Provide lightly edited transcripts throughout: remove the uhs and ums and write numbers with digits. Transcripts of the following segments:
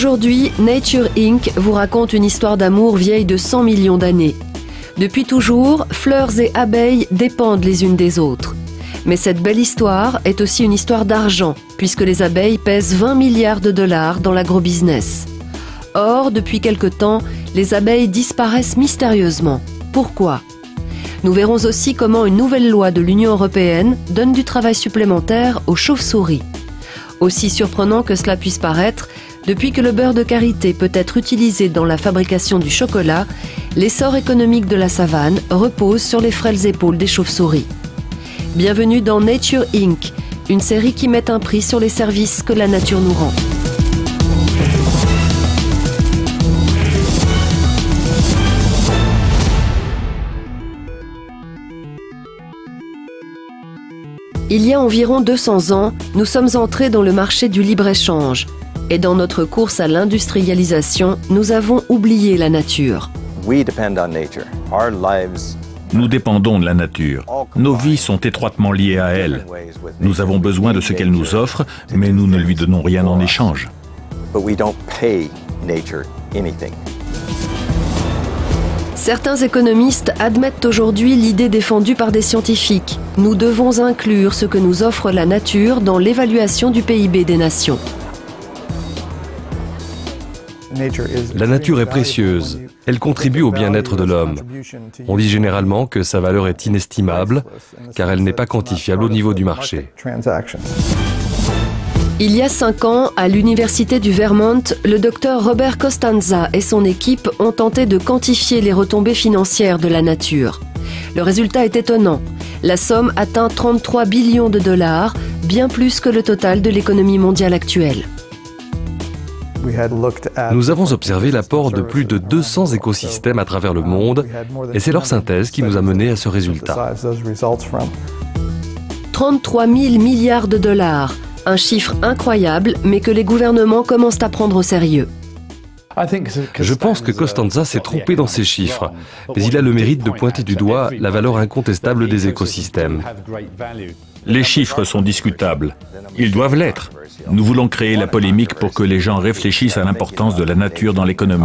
Aujourd'hui, Nature Inc. vous raconte une histoire d'amour vieille de 100 millions d'années. Depuis toujours, fleurs et abeilles dépendent les unes des autres. Mais cette belle histoire est aussi une histoire d'argent, puisque les abeilles pèsent 20 milliards de dollars dans l'agrobusiness. Or, depuis quelque temps, les abeilles disparaissent mystérieusement. Pourquoi ? Nous verrons aussi comment une nouvelle loi de l'Union européenne donne du travail supplémentaire aux chauves-souris. Aussi surprenant que cela puisse paraître, depuis que le beurre de karité peut être utilisé dans la fabrication du chocolat, l'essor économique de la savane repose sur les frêles épaules des chauves-souris. Bienvenue dans Nature Inc., une série qui met un prix sur les services que la nature nous rend. Il y a environ 200 ans, nous sommes entrés dans le marché du libre-échange. Et dans notre course à l'industrialisation, nous avons oublié la nature. Nous dépendons de la nature. Nos vies sont étroitement liées à elle. Nous avons besoin de ce qu'elle nous offre, mais nous ne lui donnons rien en échange. Certains économistes admettent aujourd'hui l'idée défendue par des scientifiques. Nous devons inclure ce que nous offre la nature dans l'évaluation du PIB des nations. La nature est précieuse. Elle contribue au bien-être de l'homme. On dit généralement que sa valeur est inestimable, car elle n'est pas quantifiable au niveau du marché. Il y a 5 ans, à l'université du Vermont, le docteur Robert Costanza et son équipe ont tenté de quantifier les retombées financières de la nature. Le résultat est étonnant. La somme atteint 33 billions de dollars, bien plus que le total de l'économie mondiale actuelle. Nous avons observé l'apport de plus de 200 écosystèmes à travers le monde, et c'est leur synthèse qui nous a menés à ce résultat. 33 000 milliards de dollars, un chiffre incroyable, mais que les gouvernements commencent à prendre au sérieux. Je pense que Costanza s'est trompé dans ses chiffres, mais il a le mérite de pointer du doigt la valeur incontestable des écosystèmes. Les chiffres sont discutables. Ils doivent l'être. Nous voulons créer la polémique pour que les gens réfléchissent à l'importance de la nature dans l'économie.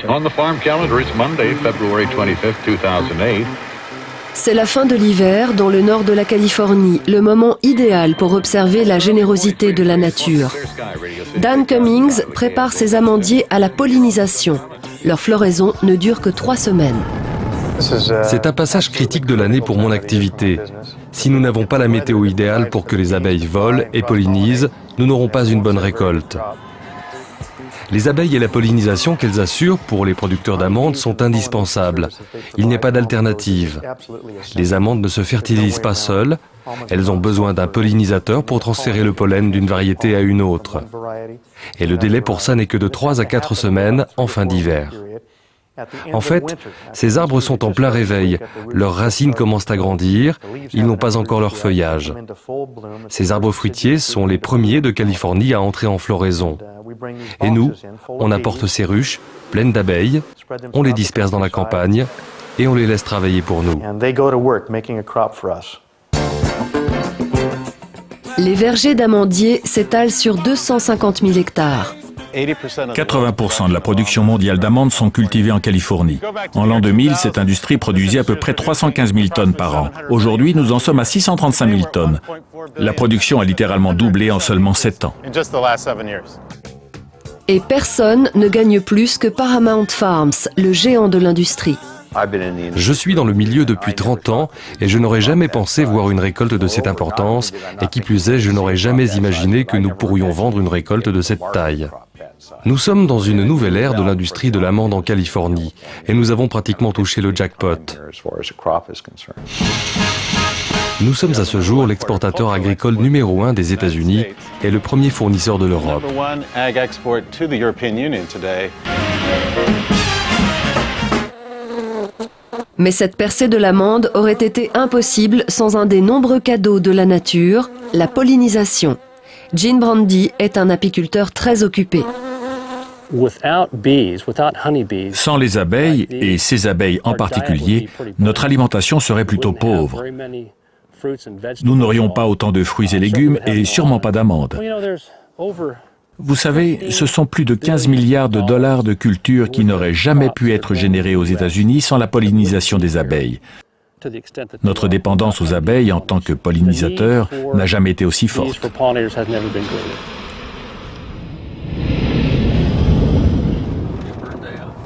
On the farm calendar, it's Monday, February 25th, 2008. C'est la fin de l'hiver dans le nord de la Californie, le moment idéal pour observer la générosité de la nature. Dan Cummings prépare ses amandiers à la pollinisation. Leur floraison ne dure que 3 semaines. C'est un passage critique de l'année pour mon activité. Si nous n'avons pas la météo idéale pour que les abeilles volent et pollinisent, nous n'aurons pas une bonne récolte. Les abeilles et la pollinisation qu'elles assurent pour les producteurs d'amandes sont indispensables. Il n'y a pas d'alternative. Les amandes ne se fertilisent pas seules. Elles ont besoin d'un pollinisateur pour transférer le pollen d'une variété à une autre. Et le délai pour ça n'est que de 3 à 4 semaines en fin d'hiver. En fait, ces arbres sont en plein réveil. Leurs racines commencent à grandir. Ils n'ont pas encore leur feuillage. Ces arbres fruitiers sont les premiers de Californie à entrer en floraison. Et nous, on apporte ces ruches pleines d'abeilles, on les disperse dans la campagne et on les laisse travailler pour nous. Les vergers d'amandiers s'étalent sur 250 000 hectares. 80% de la production mondiale d'amandes sont cultivées en Californie. En l'an 2000, cette industrie produisait à peu près 315 000 tonnes par an. Aujourd'hui, nous en sommes à 635 000 tonnes. La production a littéralement doublé en seulement 7 ans. Et personne ne gagne plus que Paramount Farms, le géant de l'industrie. Je suis dans le milieu depuis 30 ans et je n'aurais jamais pensé voir une récolte de cette importance et qui plus est, je n'aurais jamais imaginé que nous pourrions vendre une récolte de cette taille. Nous sommes dans une nouvelle ère de l'industrie de l'amande en Californie et nous avons pratiquement touché le jackpot. Nous sommes à ce jour l'exportateur agricole numéro 1 des États-Unis et le premier fournisseur de l'Europe. Mais cette percée de l'amande aurait été impossible sans un des nombreux cadeaux de la nature, la pollinisation. Gene Brandy est un apiculteur très occupé. Sans les abeilles, et ces abeilles en particulier, notre alimentation serait plutôt pauvre. nous n'aurions pas autant de fruits et légumes et sûrement pas d'amandes. Vous savez, ce sont plus de 15 milliards de dollars de cultures qui n'auraient jamais pu être générées aux États-Unis sans la pollinisation des abeilles. Notre dépendance aux abeilles en tant que pollinisateurs n'a jamais été aussi forte.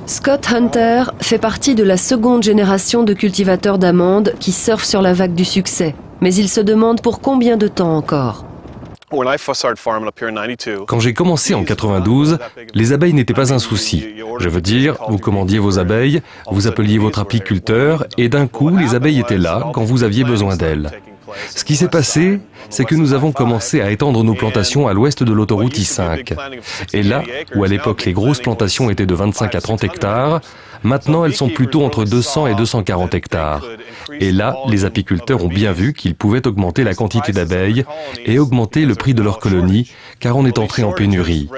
Scott Hunter fait partie de la seconde génération de cultivateurs d'amandes qui surfent sur la vague du succès. Mais il se demande pour combien de temps encore. Quand j'ai commencé en 92, les abeilles n'étaient pas un souci. Je veux dire, vous commandiez vos abeilles, vous appeliez votre apiculteur et d'un coup, les abeilles étaient là quand vous aviez besoin d'elles. Ce qui s'est passé, c'est que nous avons commencé à étendre nos plantations à l'ouest de l'autoroute I5. Et là, où à l'époque les grosses plantations étaient de 25 à 30 hectares, maintenant elles sont plutôt entre 200 et 240 hectares. Et là, les apiculteurs ont bien vu qu'ils pouvaient augmenter la quantité d'abeilles et augmenter le prix de leurs colonies, car on est entré en pénurie.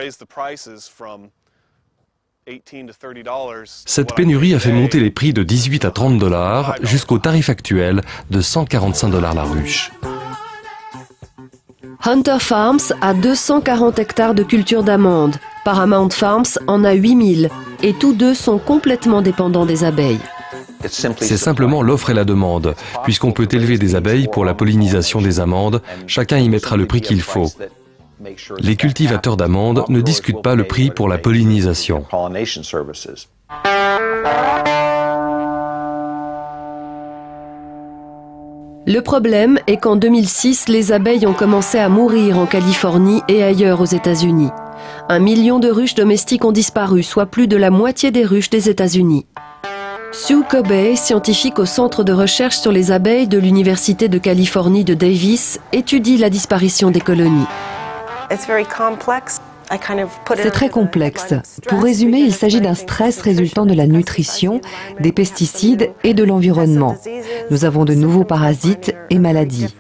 Cette pénurie a fait monter les prix de 18 à 30 dollars jusqu'au tarif actuel de 145 dollars la ruche. Hunter Farms a 240 hectares de culture d'amandes. Paramount Farms en a 8000 et tous deux sont complètement dépendants des abeilles. C'est simplement l'offre et la demande. Puisqu'on peut élever des abeilles pour la pollinisation des amandes, chacun y mettra le prix qu'il faut. Les cultivateurs d'amandes ne discutent pas le prix pour la pollinisation. Le problème est qu'en 2006, les abeilles ont commencé à mourir en Californie et ailleurs aux États-Unis. 1 million de ruches domestiques ont disparu, soit plus de la moitié des ruches des États-Unis. Sue Corbey, scientifique au Centre de recherche sur les abeilles de l'Université de Californie de Davis, étudie la disparition des colonies. C'est très complexe. Pour résumer, il s'agit d'un stress résultant de la nutrition, des pesticides et de l'environnement. Nous avons de nouveaux parasites et maladies.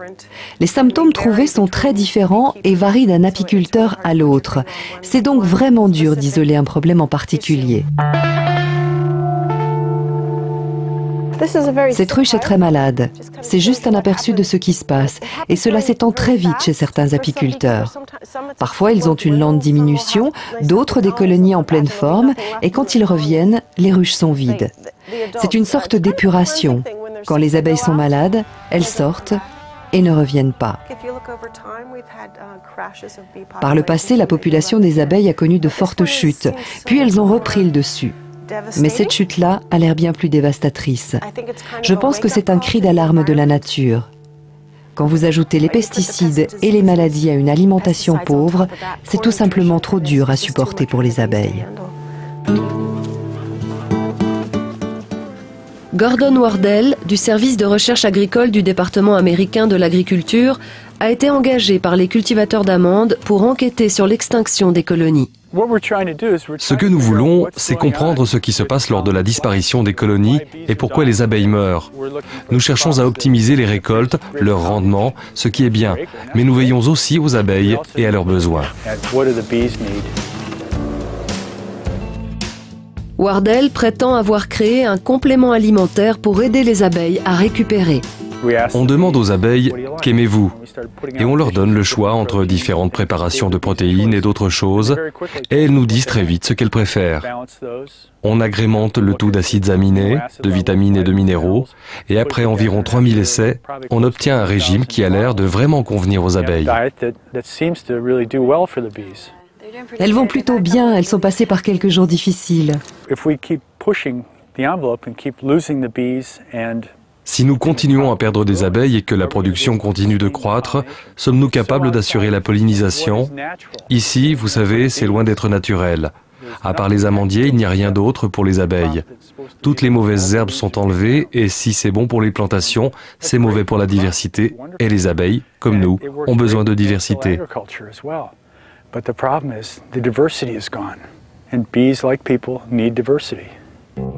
Les symptômes trouvés sont très différents et varient d'un apiculteur à l'autre. C'est donc vraiment dur d'isoler un problème en particulier. Cette ruche est très malade. C'est juste un aperçu de ce qui se passe. Et cela s'étend très vite chez certains apiculteurs. Parfois, ils ont une lente diminution, d'autres des colonies en pleine forme. Et quand ils reviennent, les ruches sont vides. C'est une sorte d'épuration. Quand les abeilles sont malades, elles sortent et ne reviennent pas. Par le passé, la population des abeilles a connu de fortes chutes. Puis elles ont repris le dessus. Mais cette chute-là a l'air bien plus dévastatrice. Je pense que c'est un cri d'alarme de la nature. Quand vous ajoutez les pesticides et les maladies à une alimentation pauvre, c'est tout simplement trop dur à supporter pour les abeilles. Gordon Wardell, du service de recherche agricole du département américain de l'agriculture, a été engagé par les cultivateurs d'amandes pour enquêter sur l'extinction des colonies. Ce que nous voulons, c'est comprendre ce qui se passe lors de la disparition des colonies et pourquoi les abeilles meurent. Nous cherchons à optimiser les récoltes, leur rendement, ce qui est bien, mais nous veillons aussi aux abeilles et à leurs besoins. Wardell prétend avoir créé un complément alimentaire pour aider les abeilles à récupérer. On demande aux abeilles « qu'aimez-vous » et on leur donne le choix entre différentes préparations de protéines et d'autres choses et elles nous disent très vite ce qu'elles préfèrent. On agrémente le tout d'acides aminés, de vitamines et de minéraux et après environ 3000 essais, on obtient un régime qui a l'air de vraiment convenir aux abeilles. Elles vont plutôt bien, elles sont passées par quelques jours difficiles. Si nous continuons à perdre des abeilles et que la production continue de croître, sommes-nous capables d'assurer la pollinisation? Ici, vous savez, c'est loin d'être naturel. À part les amandiers, il n'y a rien d'autre pour les abeilles. Toutes les mauvaises herbes sont enlevées et si c'est bon pour les plantations, c'est mauvais pour la diversité et les abeilles, comme nous, ont besoin de diversité.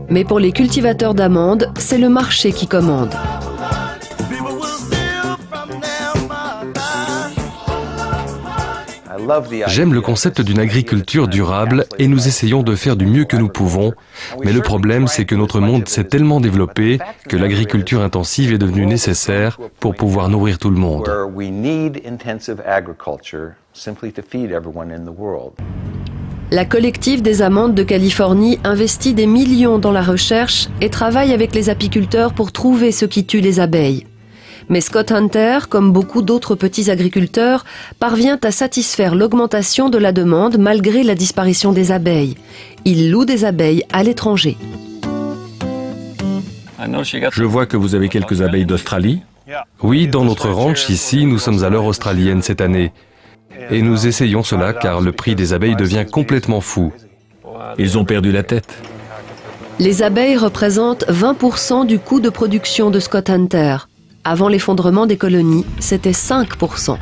Mais pour les cultivateurs d'amandes, c'est le marché qui commande. J'aime le concept d'une agriculture durable et nous essayons de faire du mieux que nous pouvons, mais le problème c'est que notre monde s'est tellement développé que l'agriculture intensive est devenue nécessaire pour pouvoir nourrir tout le monde. La collective des amandes de Californie investit des millions dans la recherche et travaille avec les apiculteurs pour trouver ce qui tue les abeilles. Mais Scott Hunter, comme beaucoup d'autres petits agriculteurs, parvient à satisfaire l'augmentation de la demande malgré la disparition des abeilles. Il loue des abeilles à l'étranger. Je vois que vous avez quelques abeilles d'Australie. Oui, dans notre ranch ici, nous sommes à l'heure australienne cette année. Et nous essayons cela car le prix des abeilles devient complètement fou. Ils ont perdu la tête. Les abeilles représentent 20% du coût de production de Scott Hunter. Avant l'effondrement des colonies, c'était 5%.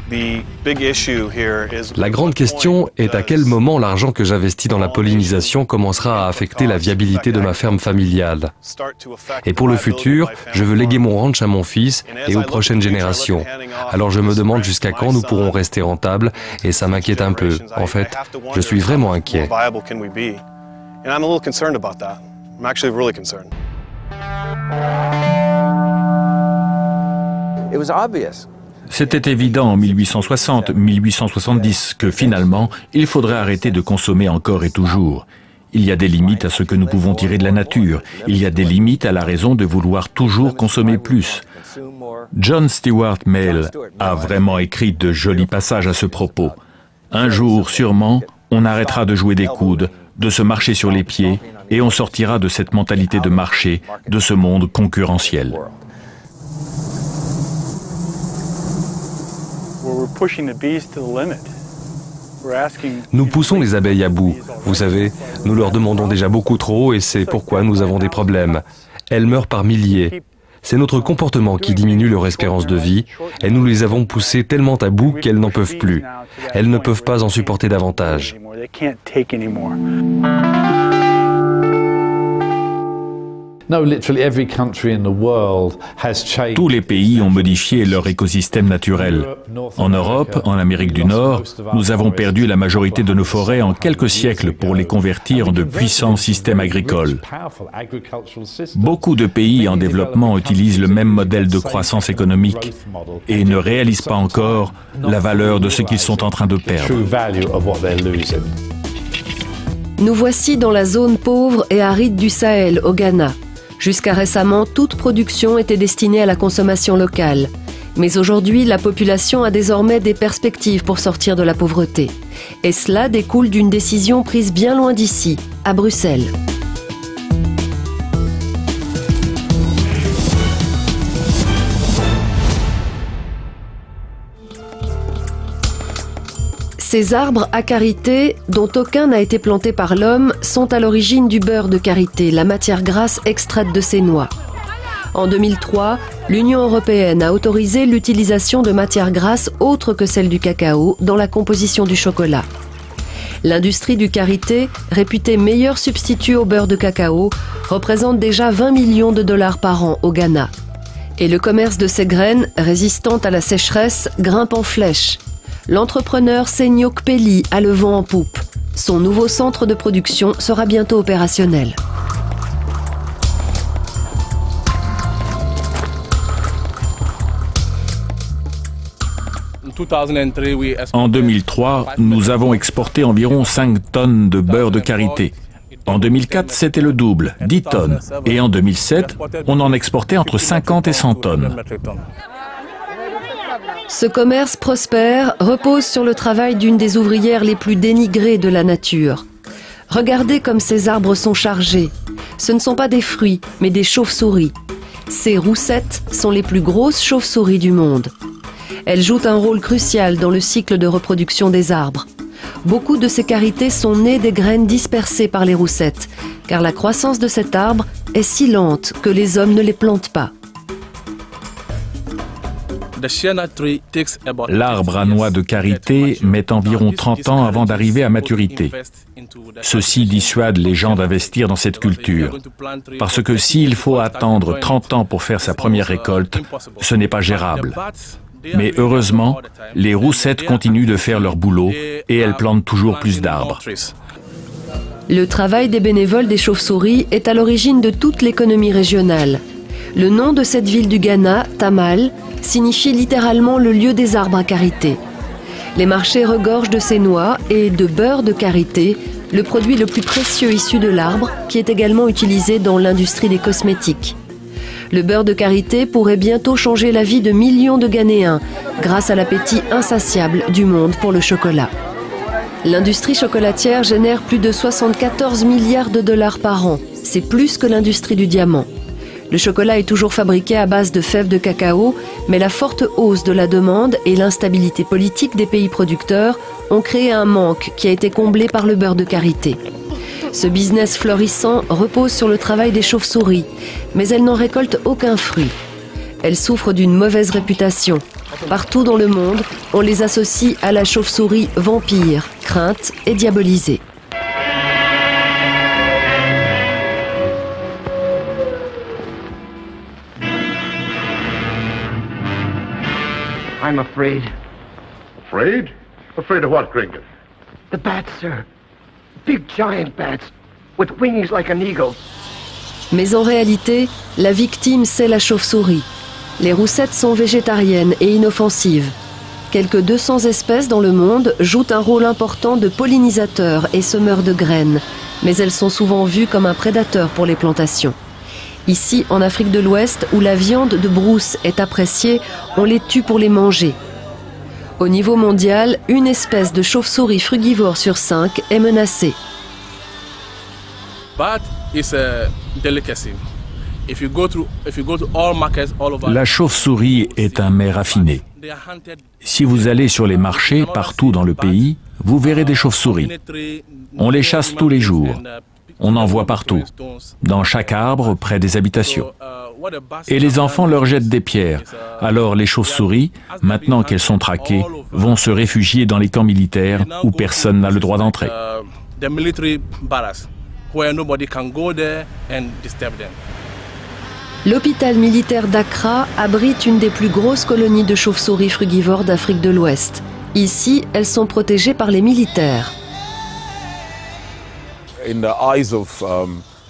La grande question est à quel moment l'argent que j'investis dans la pollinisation commencera à affecter la viabilité de ma ferme familiale. Et pour le futur, je veux léguer mon ranch à mon fils et aux prochaines générations. Alors je me demande jusqu'à quand nous pourrons rester rentables et ça m'inquiète un peu. En fait, je suis vraiment inquiet. C'était évident en 1860-1870 que finalement, il faudrait arrêter de consommer encore et toujours. Il y a des limites à ce que nous pouvons tirer de la nature. Il y a des limites à la raison de vouloir toujours consommer plus. John Stuart Mill a vraiment écrit de jolis passages à ce propos. Un jour, sûrement, on arrêtera de jouer des coudes, de se marcher sur les pieds, et on sortira de cette mentalité de marché, de ce monde concurrentiel. Nous poussons les abeilles à bout. Vous savez, nous leur demandons déjà beaucoup trop et c'est pourquoi nous avons des problèmes. Elles meurent par milliers. C'est notre comportement qui diminue leur espérance de vie et nous les avons poussées tellement à bout qu'elles n'en peuvent plus. Elles ne peuvent pas en supporter davantage. Tous les pays ont modifié leur écosystème naturel. En Europe, en Amérique du Nord, nous avons perdu la majorité de nos forêts en quelques siècles pour les convertir en de puissants systèmes agricoles. Beaucoup de pays en développement utilisent le même modèle de croissance économique et ne réalisent pas encore la valeur de ce qu'ils sont en train de perdre. Nous voici dans la zone pauvre et aride du Sahel, au Ghana. Jusqu'à récemment, toute production était destinée à la consommation locale. Mais aujourd'hui, la population a désormais des perspectives pour sortir de la pauvreté. Et cela découle d'une décision prise bien loin d'ici, à Bruxelles. Ces arbres acarités, dont aucun n'a été planté par l'homme, sont à l'origine du beurre de karité, la matière grasse extraite de ces noix. En 2003, l'Union européenne a autorisé l'utilisation de matières grasses autres que celles du cacao dans la composition du chocolat. L'industrie du karité, réputée meilleur substitut au beurre de cacao, représente déjà 20 millions de dollars par an au Ghana. Et le commerce de ces graines, résistantes à la sécheresse, grimpe en flèche. L'entrepreneur Senyo Kpeli a le vent en poupe. Son nouveau centre de production sera bientôt opérationnel. En 2003, nous avons exporté environ 5 tonnes de beurre de karité. En 2004, c'était le double, 10 tonnes. Et en 2007, on en exportait entre 50 et 100 tonnes. Ce commerce prospère repose sur le travail d'une des ouvrières les plus dénigrées de la nature. Regardez comme ces arbres sont chargés. Ce ne sont pas des fruits, mais des chauves-souris. Ces roussettes sont les plus grosses chauves-souris du monde. Elles jouent un rôle crucial dans le cycle de reproduction des arbres. Beaucoup de ces karités sont nées des graines dispersées par les roussettes, car la croissance de cet arbre est si lente que les hommes ne les plantent pas. L'arbre à noix de karité met environ 30 ans avant d'arriver à maturité. Ceci dissuade les gens d'investir dans cette culture. Parce que s'il faut attendre 30 ans pour faire sa première récolte, ce n'est pas gérable. Mais heureusement, les roussettes continuent de faire leur boulot et elles plantent toujours plus d'arbres. Le travail des bénévoles des chauves-souris est à l'origine de toute l'économie régionale. Le nom de cette ville du Ghana, Tamal, signifie littéralement le lieu des arbres à karité. Les marchés regorgent de ces noix et de beurre de karité, le produit le plus précieux issu de l'arbre, qui est également utilisé dans l'industrie des cosmétiques. Le beurre de karité pourrait bientôt changer la vie de millions de Ghanéens, grâce à l'appétit insatiable du monde pour le chocolat. L'industrie chocolatière génère plus de 74 milliards de dollars par an. C'est plus que l'industrie du diamant. Le chocolat est toujours fabriqué à base de fèves de cacao, mais la forte hausse de la demande et l'instabilité politique des pays producteurs ont créé un manque qui a été comblé par le beurre de karité. Ce business florissant repose sur le travail des chauves-souris, mais elles n'en récoltent aucun fruit. Elles souffrent d'une mauvaise réputation. Partout dans le monde, on les associe à la chauve-souris vampire, crainte et diabolisée. I'm afraid. Afraid? Afraid of what, Cricket? The bats, sir. Big giant bats, with wings like an eagle. Mais en réalité, la victime, c'est la chauve-souris. Les roussettes sont végétariennes et inoffensives. Quelques 200 espèces dans le monde jouent un rôle important de pollinisateurs et semeurs de graines, mais elles sont souvent vues comme un prédateur pour les plantations. Ici, en Afrique de l'Ouest, où la viande de brousse est appréciée, on les tue pour les manger. Au niveau mondial, une espèce de chauve-souris frugivore sur 5 est menacée. La chauve-souris est un mets raffiné. Si vous allez sur les marchés partout dans le pays, vous verrez des chauves-souris. On les chasse tous les jours. On en voit partout, dans chaque arbre, près des habitations. Et les enfants leur jettent des pierres. Alors les chauves-souris, maintenant qu'elles sont traquées, vont se réfugier dans les camps militaires où personne n'a le droit d'entrer. L'hôpital militaire d'Accra abrite une des plus grosses colonies de chauves-souris frugivores d'Afrique de l'Ouest. Ici, elles sont protégées par les militaires.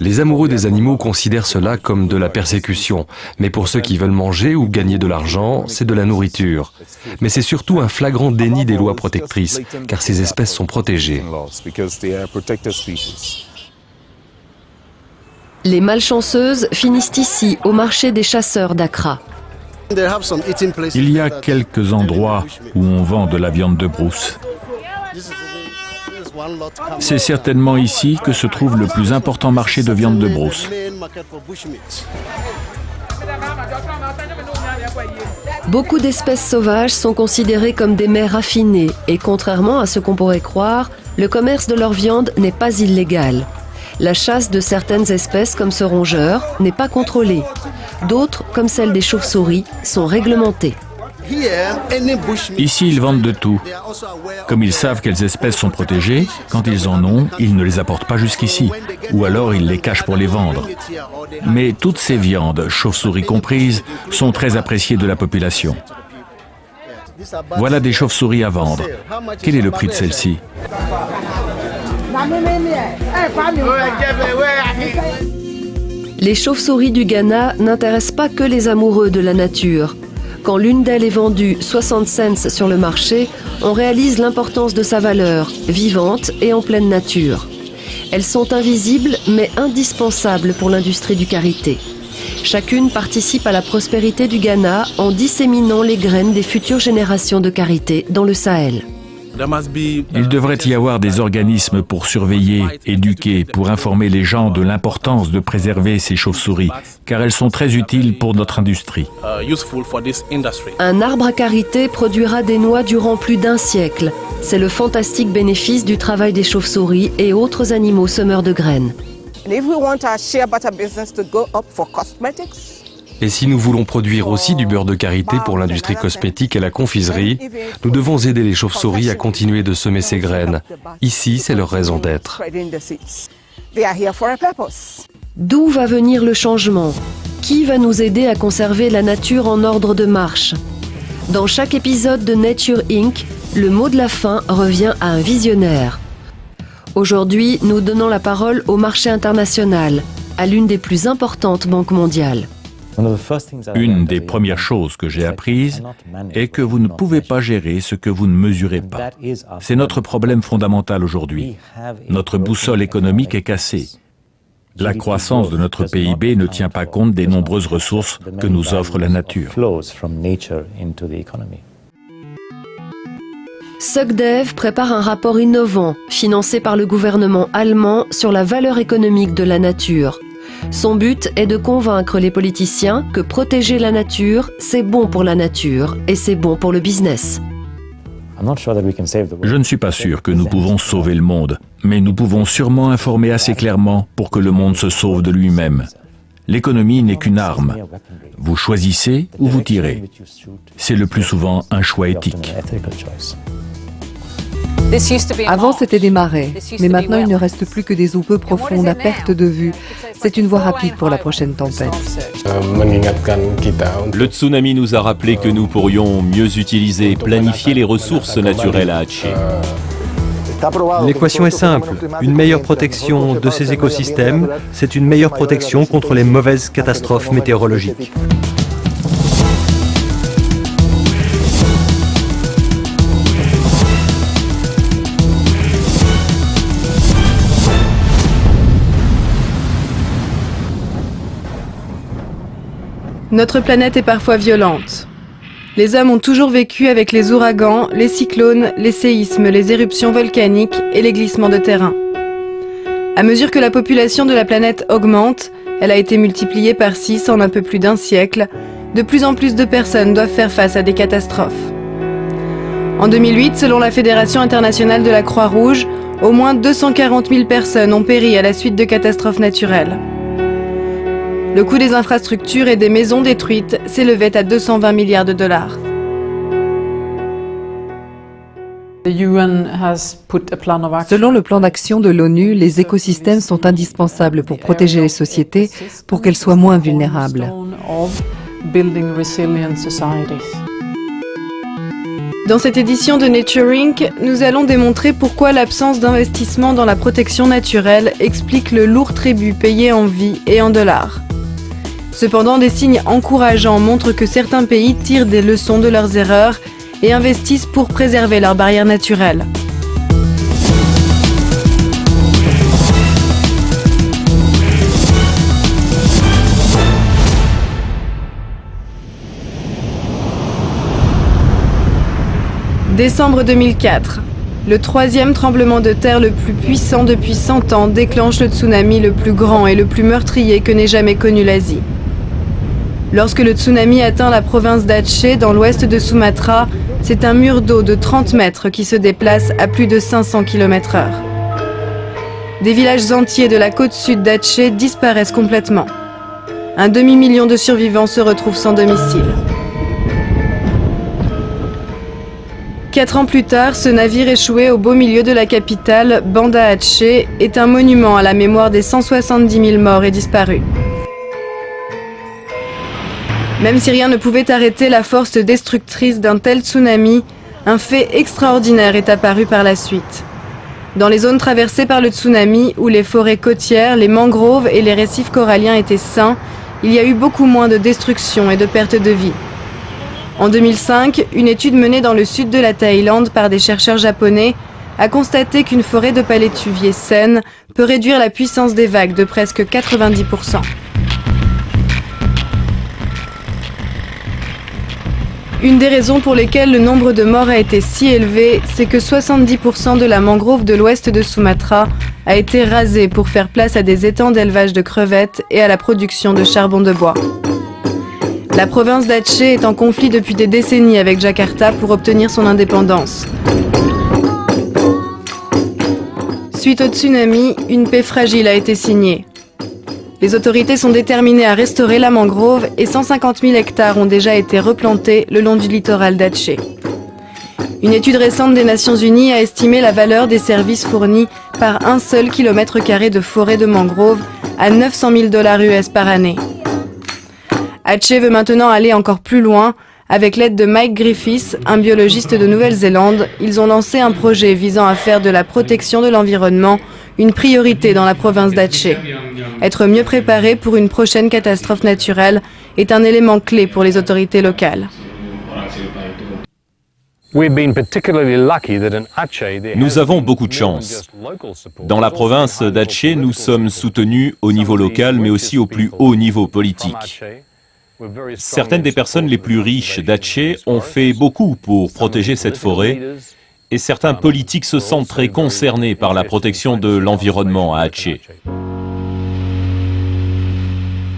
Les amoureux des animaux considèrent cela comme de la persécution, mais pour ceux qui veulent manger ou gagner de l'argent, c'est de la nourriture. Mais c'est surtout un flagrant déni des lois protectrices, car ces espèces sont protégées. Les malchanceuses finissent ici, au marché des chasseurs d'Accra. Il y a quelques endroits où on vend de la viande de brousse. C'est certainement ici que se trouve le plus important marché de viande de brousse. Beaucoup d'espèces sauvages sont considérées comme des mets raffinés et contrairement à ce qu'on pourrait croire, le commerce de leur viande n'est pas illégal. La chasse de certaines espèces comme ce rongeur n'est pas contrôlée. D'autres, comme celle des chauves-souris, sont réglementées. Ici, ils vendent de tout. Comme ils savent quelles espèces sont protégées, quand ils en ont, ils ne les apportent pas jusqu'ici. Ou alors ils les cachent pour les vendre. Mais toutes ces viandes, chauves-souris comprises, sont très appréciées de la population. Voilà des chauves-souris à vendre. Quel est le prix de celle-ci ? Les chauves-souris du Ghana n'intéressent pas que les amoureux de la nature. Quand l'une d'elles est vendue 60 cents sur le marché, on réalise l'importance de sa valeur, vivante et en pleine nature. Elles sont invisibles mais indispensables pour l'industrie du karité. Chacune participe à la prospérité du Ghana en disséminant les graines des futures générations de karité dans le Sahel. Il devrait y avoir des organismes pour surveiller, éduquer, pour informer les gens de l'importance de préserver ces chauves-souris, car elles sont très utiles pour notre industrie. Un arbre à karité produira des noix durant plus d'1 siècle. C'est le fantastique bénéfice du travail des chauves-souris et autres animaux semeurs de graines. Et si nous voulons produire aussi du beurre de karité pour l'industrie cosmétique et la confiserie, nous devons aider les chauves-souris à continuer de semer ces graines. Ici, c'est leur raison d'être. D'où va venir le changement ? Qui va nous aider à conserver la nature en ordre de marche ? Dans chaque épisode de Nature Inc., le mot de la fin revient à un visionnaire. Aujourd'hui, nous donnons la parole au marché international, à l'une des plus importantes banques mondiales. Une des premières choses que j'ai apprises est que vous ne pouvez pas gérer ce que vous ne mesurez pas. C'est notre problème fondamental aujourd'hui. Notre boussole économique est cassée. La croissance de notre PIB ne tient pas compte des nombreuses ressources que nous offre la nature. SocDev prépare un rapport innovant, financé par le gouvernement allemand, sur la valeur économique de la nature. Son but est de convaincre les politiciens que protéger la nature, c'est bon pour la nature et c'est bon pour le business. Je ne suis pas sûr que nous pouvons sauver le monde, mais nous pouvons sûrement informer assez clairement pour que le monde se sauve de lui-même. L'économie n'est qu'une arme. Vous choisissez ou vous tirez. C'est le plus souvent un choix éthique. Avant, c'était des marais, mais maintenant, il ne reste plus que des eaux peu profondes à perte de vue. C'est une voie rapide pour la prochaine tempête. Le tsunami nous a rappelé que nous pourrions mieux utiliser et planifier les ressources naturelles à Aceh. L'équation est simple. Une meilleure protection de ces écosystèmes, c'est une meilleure protection contre les mauvaises catastrophes météorologiques. Notre planète est parfois violente. Les hommes ont toujours vécu avec les ouragans, les cyclones, les séismes, les éruptions volcaniques et les glissements de terrain. À mesure que la population de la planète augmente, elle a été multipliée par 6 en un peu plus d'un siècle, de plus en plus de personnes doivent faire face à des catastrophes. En 2008, selon la Fédération internationale de la Croix-Rouge, au moins 240 000 personnes ont péri à la suite de catastrophes naturelles. Le coût des infrastructures et des maisons détruites s'élevait à 220 milliards de dollars. Selon le plan d'action de l'ONU, les écosystèmes sont indispensables pour protéger les sociétés, pour qu'elles soient moins vulnérables. Dans cette édition de Nature Inc., nous allons démontrer pourquoi l'absence d'investissement dans la protection naturelle explique le lourd tribut payé en vie et en dollars. Cependant, des signes encourageants montrent que certains pays tirent des leçons de leurs erreurs et investissent pour préserver leurs barrières naturelles. Décembre 2004. Le 3e tremblement de terre le plus puissant depuis 100 ans déclenche le tsunami le plus grand et le plus meurtrier que n'ait jamais connu l'Asie. Lorsque le tsunami atteint la province d'Aceh, dans l'ouest de Sumatra, c'est un mur d'eau de 30 mètres qui se déplace à plus de 500 km/h. Des villages entiers de la côte sud d'Aceh disparaissent complètement. Un demi-million de survivants se retrouvent sans domicile. 4 ans plus tard, ce navire échoué au beau milieu de la capitale, Banda Aceh, est un monument à la mémoire des 170 000 morts et disparus. Même si rien ne pouvait arrêter la force destructrice d'un tel tsunami, un fait extraordinaire est apparu par la suite. Dans les zones traversées par le tsunami, où les forêts côtières, les mangroves et les récifs coralliens étaient sains, il y a eu beaucoup moins de destruction et de perte de vie. En 2005, une étude menée dans le sud de la Thaïlande par des chercheurs japonais a constaté qu'une forêt de palétuviers saine peut réduire la puissance des vagues de presque 90%. Une des raisons pour lesquelles le nombre de morts a été si élevé, c'est que 70% de la mangrove de l'ouest de Sumatra a été rasée pour faire place à des étangs d'élevage de crevettes et à la production de charbon de bois. La province d'Aceh est en conflit depuis des décennies avec Jakarta pour obtenir son indépendance. Suite au tsunami, une paix fragile a été signée. Les autorités sont déterminées à restaurer la mangrove et 150 000 hectares ont déjà été replantés le long du littoral d'Aceh. Une étude récente des Nations Unies a estimé la valeur des services fournis par un seul kilomètre carré de forêt de mangrove à 900 000 $ US par année. Aceh veut maintenant aller encore plus loin, Avec l'aide de Mike Griffiths, un biologiste de Nouvelle-Zélande, ils ont lancé un projet visant à faire de la protection de l'environnement une priorité dans la province d'Aceh. Être mieux préparé pour une prochaine catastrophe naturelle est un élément clé pour les autorités locales. Nous avons beaucoup de chance. Dans la province d'Aceh, nous sommes soutenus au niveau local, mais aussi au plus haut niveau politique. Certaines des personnes les plus riches d'Aceh ont fait beaucoup pour protéger cette forêt, et certains politiques se sentent très concernés par la protection de l'environnement à Aceh.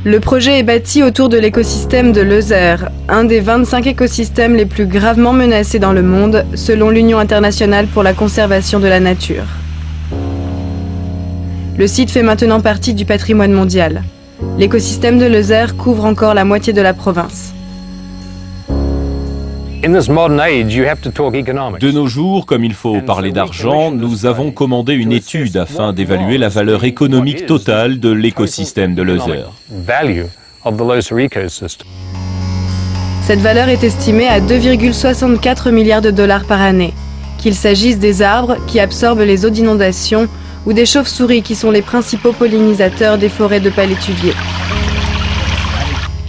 Le projet est bâti autour de l'écosystème de Leuser, un des 25 écosystèmes les plus gravement menacés dans le monde, selon l'Union internationale pour la conservation de la nature. Le site fait maintenant partie du patrimoine mondial. L'écosystème de Leuser couvre encore la moitié de la province. De nos jours, comme il faut parler d'argent, nous avons commandé une étude afin d'évaluer la valeur économique totale de l'écosystème de Leuser. Cette valeur est estimée à 2,64 milliards de dollars par année, qu'il s'agisse des arbres qui absorbent les eaux d'inondation ou des chauves-souris qui sont les principaux pollinisateurs des forêts de palétuviers.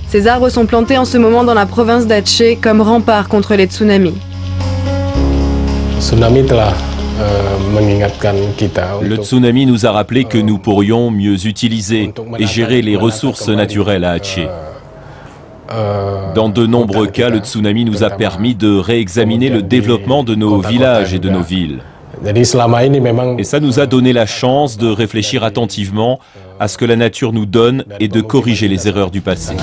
Ces arbres sont plantés en ce moment dans la province d'Aceh comme rempart contre les tsunamis. Le tsunami nous a rappelé que nous pourrions mieux utiliser et gérer les ressources naturelles à Aceh. Dans de nombreux cas, le tsunami nous a permis de réexaminer le développement de nos villages et de nos villes. Et ça nous a donné la chance de réfléchir attentivement à ce que la nature nous donne et de corriger les erreurs du passé.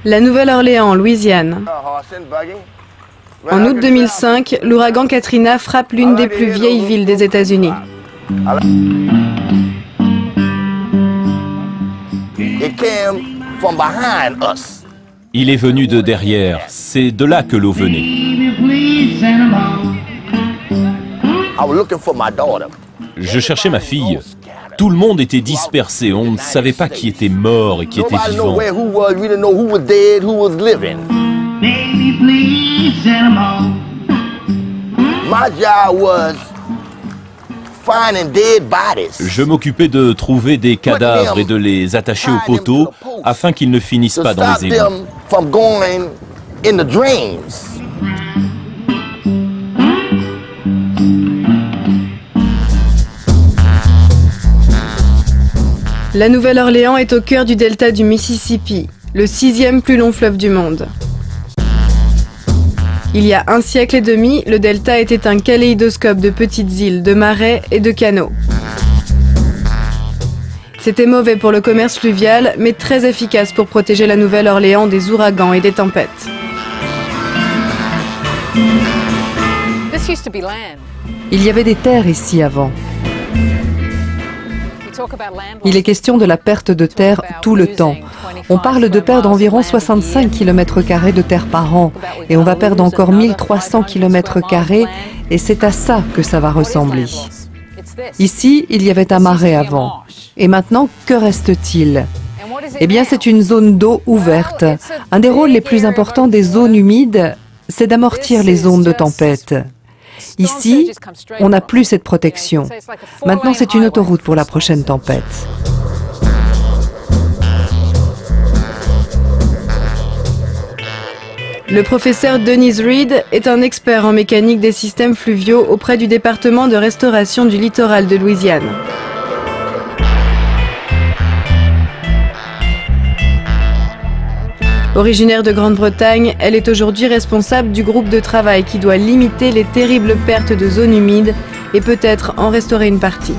La Nouvelle-Orléans, en Louisiane. En août 2005, l'ouragan Katrina frappe l'une des plus vieilles villes des États-Unis. Il est venu de derrière, c'est de là que l'eau venait. Je cherchais ma fille. Tout le monde était dispersé, on ne savait pas qui était mort et qui était vivant. Je m'occupais de trouver des cadavres et de les attacher au poteau afin qu'ils ne finissent pas dans les égouts. La Nouvelle-Orléans est au cœur du delta du Mississippi, le 6e plus long fleuve du monde. Il y a un siècle et demi, le delta était un kaléidoscope de petites îles, de marais et de canaux. C'était mauvais pour le commerce fluvial, mais très efficace pour protéger la Nouvelle-Orléans des ouragans et des tempêtes. Il y avait des terres ici avant. Il est question de la perte de terre tout le temps. On parle de perdre environ 65 km² de terre par an et on va perdre encore 1300 km² et c'est à ça que ça va ressembler. Ici, il y avait un marais avant. Et maintenant, que reste-t-il? Eh bien, c'est une zone d'eau ouverte. Un des rôles les plus importants des zones humides, c'est d'amortir les ondes de tempête. Ici, on n'a plus cette protection. Maintenant, c'est une autoroute pour la prochaine tempête. Le professeur Denise Reed est un expert en mécanique des systèmes fluviaux auprès du département de restauration du littoral de Louisiane. Originaire de Grande-Bretagne, elle est aujourd'hui responsable du groupe de travail qui doit limiter les terribles pertes de zones humides et peut-être en restaurer une partie.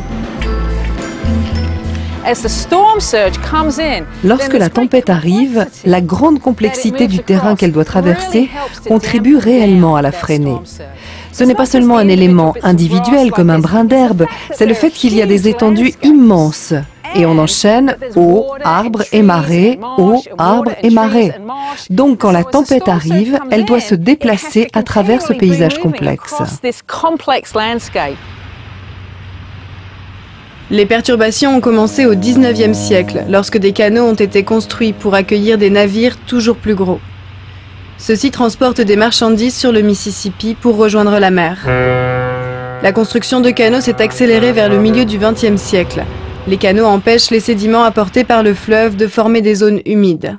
Lorsque la tempête arrive, la grande complexité du terrain qu'elle doit traverser contribue réellement à la freiner. Ce n'est pas seulement un élément individuel comme un brin d'herbe, c'est le fait qu'il y a des étendues immenses. Et on enchaîne eau, arbre et marée, eau, arbre et marée. Donc quand la tempête arrive, elle doit se déplacer à travers ce paysage complexe. Les perturbations ont commencé au 19e siècle, lorsque des canaux ont été construits pour accueillir des navires toujours plus gros. Ceux-ci transportent des marchandises sur le Mississippi pour rejoindre la mer. La construction de canaux s'est accélérée vers le milieu du XXe siècle. Les canaux empêchent les sédiments apportés par le fleuve de former des zones humides.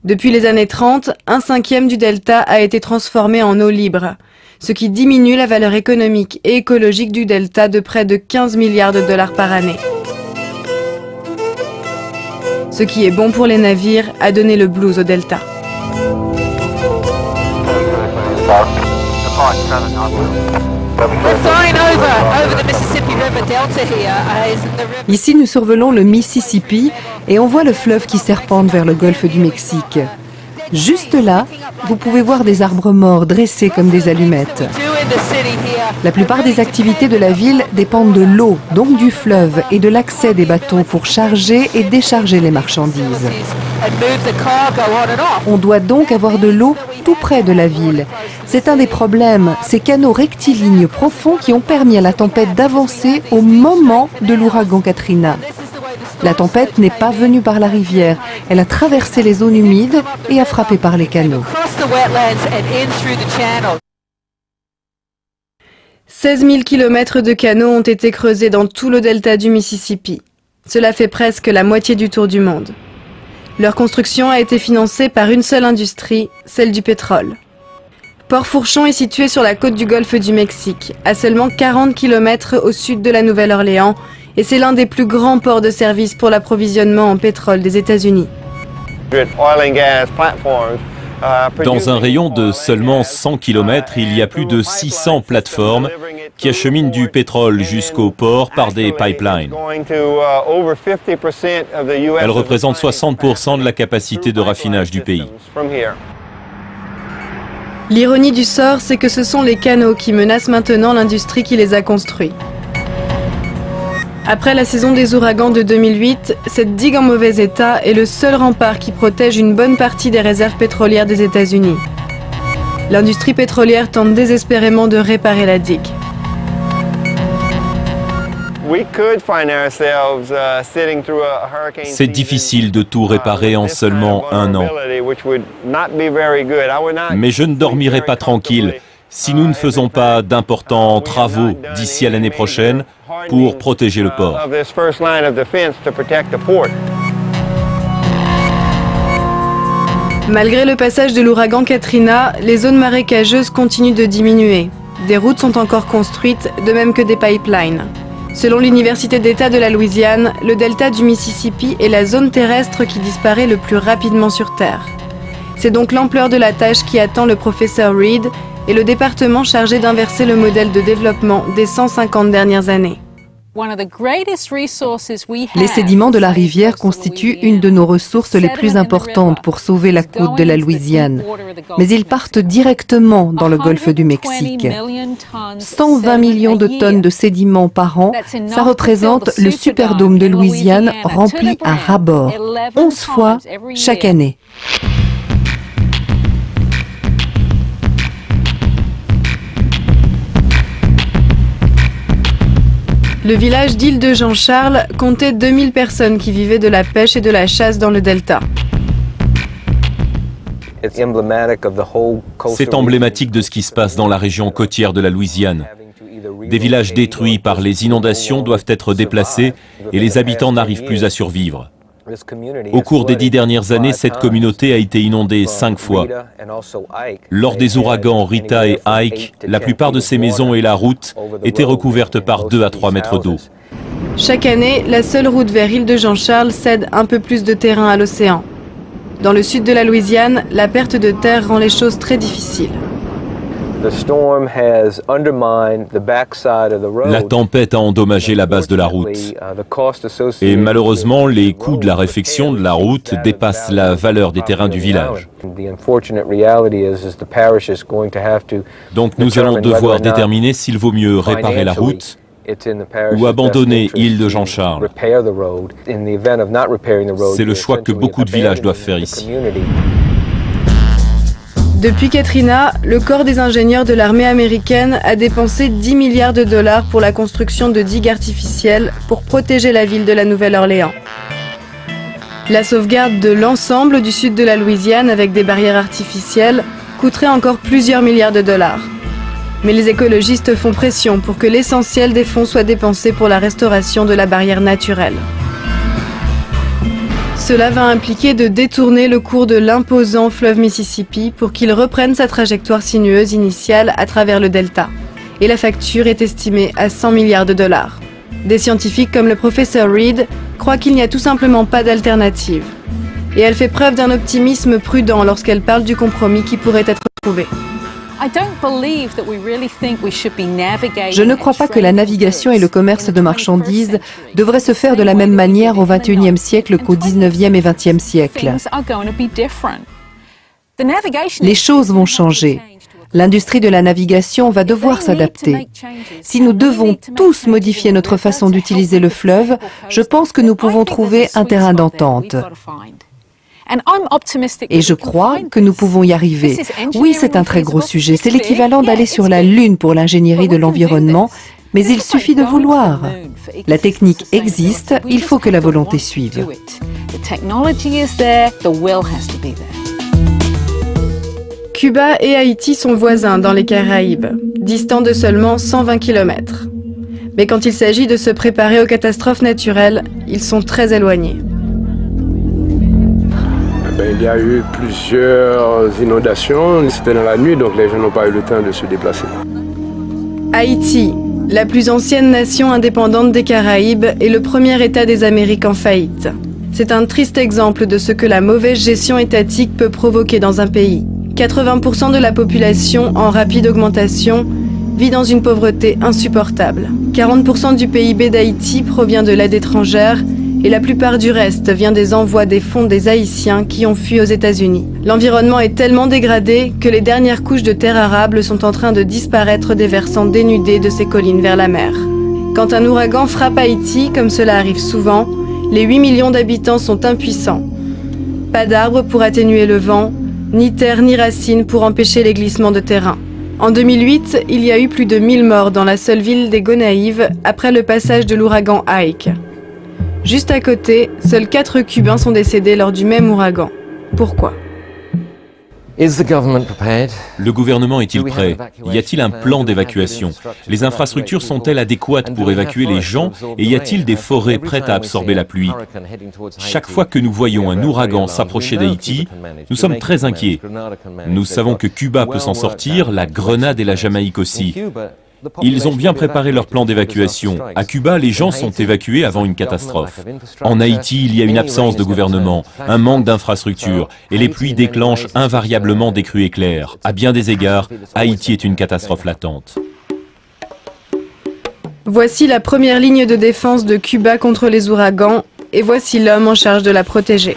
Depuis les années 30, 1/5 du delta a été transformé en eau libre, ce qui diminue la valeur économique et écologique du delta de près de 15 milliards de dollars par année. Ce qui est bon pour les navires a donné le blues au delta. Ici, nous survolons le Mississippi et on voit le fleuve qui serpente vers le golfe du Mexique. Juste là, vous pouvez voir des arbres morts dressés comme des allumettes. La plupart des activités de la ville dépendent de l'eau, donc du fleuve, et de l'accès des bateaux pour charger et décharger les marchandises. On doit donc avoir de l'eau tout près de la ville. C'est un des problèmes, ces canaux rectilignes profonds qui ont permis à la tempête d'avancer au moment de l'ouragan Katrina. La tempête n'est pas venue par la rivière, elle a traversé les zones humides et a frappé par les canaux. 16 000 km de canaux ont été creusés dans tout le delta du Mississippi. Cela fait presque la moitié du tour du monde. Leur construction a été financée par une seule industrie, celle du pétrole. Port-Fourchon est situé sur la côte du golfe du Mexique, à seulement 40 km au sud de la Nouvelle-Orléans, et c'est l'un des plus grands ports de service pour l'approvisionnement en pétrole des États-Unis. Dans un rayon de seulement 100 km, il y a plus de 600 plateformes qui acheminent du pétrole jusqu'au port par des pipelines. Elles représentent 60% de la capacité de raffinage du pays. L'ironie du sort, c'est que ce sont les canaux qui menacent maintenant l'industrie qui les a construits. Après la saison des ouragans de 2008, cette digue en mauvais état est le seul rempart qui protège une bonne partie des réserves pétrolières des États-Unis. L'industrie pétrolière tente désespérément de réparer la digue. C'est difficile de tout réparer en seulement un an. Mais je ne dormirai pas tranquille si nous ne faisons pas d'importants travaux d'ici à l'année prochaine pour protéger le port. Malgré le passage de l'ouragan Katrina, les zones marécageuses continuent de diminuer. Des routes sont encore construites, de même que des pipelines. Selon l'Université d'État de la Louisiane, le delta du Mississippi est la zone terrestre qui disparaît le plus rapidement sur Terre. C'est donc l'ampleur de la tâche qui attend le professeur Reed et le département chargé d'inverser le modèle de développement des 150 dernières années. Les sédiments de la rivière constituent une de nos ressources les plus importantes pour sauver la côte de la Louisiane. Mais ils partent directement dans le golfe du Mexique. 120 millions de tonnes de sédiments par an, ça représente le Superdome de Louisiane rempli à ras-bord, 11 fois chaque année. Le village d'Île de Jean-Charles comptait 2000 personnes qui vivaient de la pêche et de la chasse dans le delta. C'est emblématique de ce qui se passe dans la région côtière de la Louisiane. Des villages détruits par les inondations doivent être déplacés et les habitants n'arrivent plus à survivre. Au cours des 10 dernières années, cette communauté a été inondée 5 fois. Lors des ouragans Rita et Ike, la plupart de ces maisons et la route étaient recouvertes par 2 à 3 mètres d'eau. Chaque année, la seule route vers Île de Jean-Charles cède un peu plus de terrain à l'océan. Dans le sud de la Louisiane, la perte de terre rend les choses très difficiles. La tempête a endommagé la base de la route. Et malheureusement, les coûts de la réfection de la route dépassent la valeur des terrains du village. Donc nous allons devoir déterminer s'il vaut mieux réparer la route ou abandonner Île de Jean-Charles. C'est le choix que beaucoup de villages doivent faire ici. Depuis Katrina, le corps des ingénieurs de l'armée américaine a dépensé 10 milliards de dollars pour la construction de digues artificielles pour protéger la ville de la Nouvelle-Orléans. La sauvegarde de l'ensemble du sud de la Louisiane avec des barrières artificielles coûterait encore plusieurs milliards de dollars. Mais les écologistes font pression pour que l'essentiel des fonds soit dépensé pour la restauration de la barrière naturelle. Cela va impliquer de détourner le cours de l'imposant fleuve Mississippi pour qu'il reprenne sa trajectoire sinueuse initiale à travers le delta. Et la facture est estimée à 100 milliards de dollars. Des scientifiques comme le professeur Reed croient qu'il n'y a tout simplement pas d'alternative. Et elle fait preuve d'un optimisme prudent lorsqu'elle parle du compromis qui pourrait être trouvé. Je ne crois pas que la navigation et le commerce de marchandises devraient se faire de la même manière au XXIe siècle qu'au XIXe et XXe siècle. Les choses vont changer. L'industrie de la navigation va devoir s'adapter. Si nous devons tous modifier notre façon d'utiliser le fleuve, je pense que nous pouvons trouver un terrain d'entente. Et je crois que nous pouvons y arriver. Oui, c'est un très gros sujet. C'est l'équivalent d'aller sur la Lune pour l'ingénierie de l'environnement, mais il suffit de vouloir. La technique existe, il faut que la volonté suive. Cuba et Haïti sont voisins dans les Caraïbes, distants de seulement 120 km. Mais quand il s'agit de se préparer aux catastrophes naturelles, ils sont très éloignés. Il y a eu plusieurs inondations, c'était dans la nuit, donc les gens n'ont pas eu le temps de se déplacer. Haïti, la plus ancienne nation indépendante des Caraïbes et le premier État des Amériques en faillite. C'est un triste exemple de ce que la mauvaise gestion étatique peut provoquer dans un pays. 80% de la population en rapide augmentation vit dans une pauvreté insupportable. 40% du PIB d'Haïti provient de l'aide étrangère et la plupart du reste vient des envois des fonds des Haïtiens qui ont fui aux États-Unis. L'environnement est tellement dégradé que les dernières couches de terre arable sont en train de disparaître des versants dénudés de ces collines vers la mer. Quand un ouragan frappe Haïti, comme cela arrive souvent, les 8 millions d'habitants sont impuissants. Pas d'arbres pour atténuer le vent, ni terre ni racines pour empêcher les glissements de terrain. En 2008, il y a eu plus de 1000 morts dans la seule ville des Gonaïves après le passage de l'ouragan Ike. Juste à côté, seuls 4 Cubains sont décédés lors du même ouragan. Pourquoi ? Le gouvernement est-il prêt? Y a-t-il un plan d'évacuation? Les infrastructures sont-elles adéquates pour évacuer les gens? Et y a-t-il des forêts prêtes à absorber la pluie? Chaque fois que nous voyons un ouragan s'approcher d'Haïti, nous sommes très inquiets. Nous savons que Cuba peut s'en sortir, la Grenade et la Jamaïque aussi. Ils ont bien préparé leur plan d'évacuation. À Cuba, les gens sont évacués avant une catastrophe. En Haïti, il y a une absence de gouvernement, un manque d'infrastructures, et les pluies déclenchent invariablement des crues éclairs. À bien des égards, Haïti est une catastrophe latente. Voici la première ligne de défense de Cuba contre les ouragans, et voici l'homme en charge de la protéger.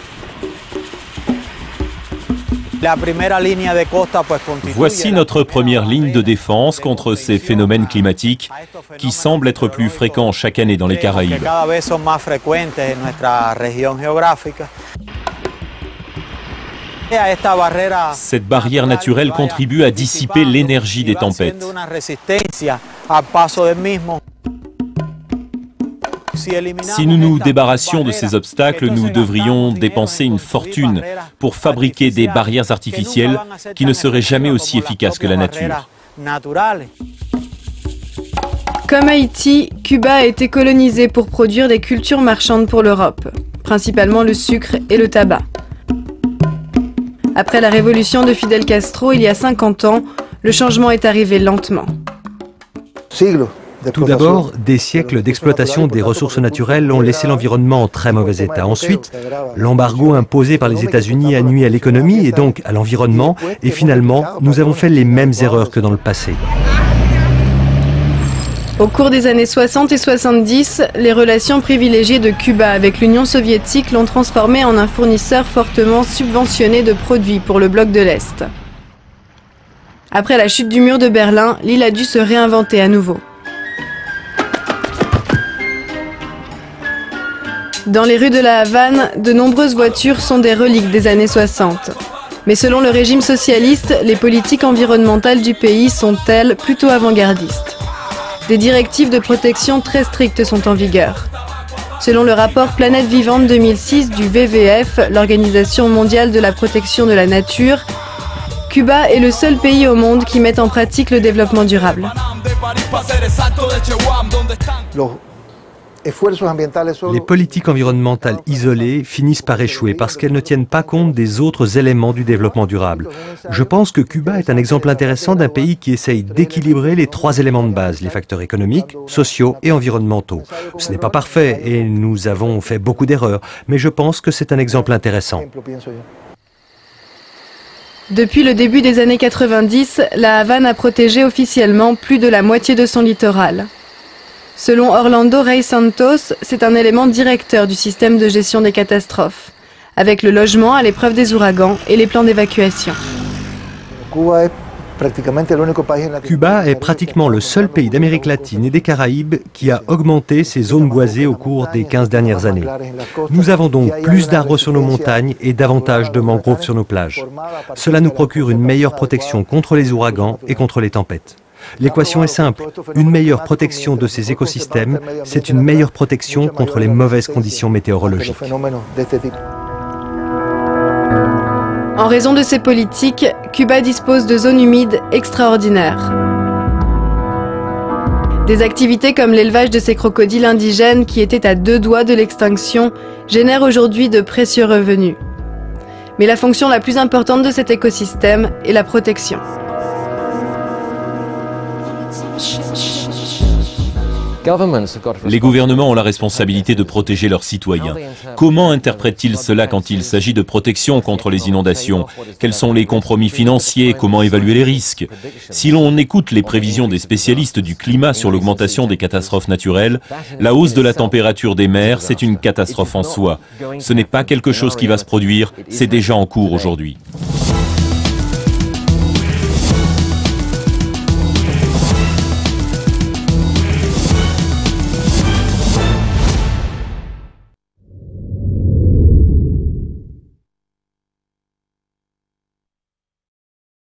Voici notre première ligne de défense contre ces phénomènes climatiques qui semblent être plus fréquents chaque année dans les Caraïbes. Cette barrière naturelle contribue à dissiper l'énergie des tempêtes. Si nous nous débarrassions de ces obstacles, nous devrions dépenser une fortune pour fabriquer des barrières artificielles qui ne seraient jamais aussi efficaces que la nature. Comme Haïti, Cuba a été colonisé pour produire des cultures marchandes pour l'Europe, principalement le sucre et le tabac. Après la révolution de Fidel Castro il y a 50 ans, le changement est arrivé lentement. Tout d'abord, des siècles d'exploitation des ressources naturelles ont laissé l'environnement en très mauvais état. Ensuite, l'embargo imposé par les États-Unis a nui à l'économie et donc à l'environnement. Et finalement, nous avons fait les mêmes erreurs que dans le passé. Au cours des années 60 et 70, les relations privilégiées de Cuba avec l'Union soviétique l'ont transformé en un fournisseur fortement subventionné de produits pour le bloc de l'Est. Après la chute du mur de Berlin, l'île a dû se réinventer à nouveau. Dans les rues de la Havane, de nombreuses voitures sont des reliques des années 60. Mais selon le régime socialiste, les politiques environnementales du pays sont, elles, plutôt avant-gardistes. Des directives de protection très strictes sont en vigueur. Selon le rapport Planète Vivante 2006 du WWF, l'Organisation mondiale de la protection de la nature, Cuba est le seul pays au monde qui met en pratique le développement durable. Les politiques environnementales isolées finissent par échouer parce qu'elles ne tiennent pas compte des autres éléments du développement durable. Je pense que Cuba est un exemple intéressant d'un pays qui essaye d'équilibrer les trois éléments de base, les facteurs économiques, sociaux et environnementaux. Ce n'est pas parfait et nous avons fait beaucoup d'erreurs, mais je pense que c'est un exemple intéressant. Depuis le début des années 90, la Havane a protégé officiellement plus de la moitié de son littoral. Selon Orlando Rey Santos, c'est un élément directeur du système de gestion des catastrophes, avec le logement à l'épreuve des ouragans et les plans d'évacuation. Cuba est pratiquement le seul pays d'Amérique latine et des Caraïbes qui a augmenté ses zones boisées au cours des 15 dernières années. Nous avons donc plus d'arbres sur nos montagnes et davantage de mangroves sur nos plages. Cela nous procure une meilleure protection contre les ouragans et contre les tempêtes. L'équation est simple. Une meilleure protection de ces écosystèmes, c'est une meilleure protection contre les mauvaises conditions météorologiques. En raison de ces politiques, Cuba dispose de zones humides extraordinaires. Des activités comme l'élevage de ces crocodiles indigènes qui étaient à 2 doigts de l'extinction génèrent aujourd'hui de précieux revenus. Mais la fonction la plus importante de cet écosystème est la protection. Les gouvernements ont la responsabilité de protéger leurs citoyens. Comment interprètent-ils cela quand il s'agit de protection contre les inondations? Quels sont les compromis financiers? Comment évaluer les risques? Si l'on écoute les prévisions des spécialistes du climat sur l'augmentation des catastrophes naturelles, la hausse de la température des mers, c'est une catastrophe en soi. Ce n'est pas quelque chose qui va se produire, c'est déjà en cours aujourd'hui.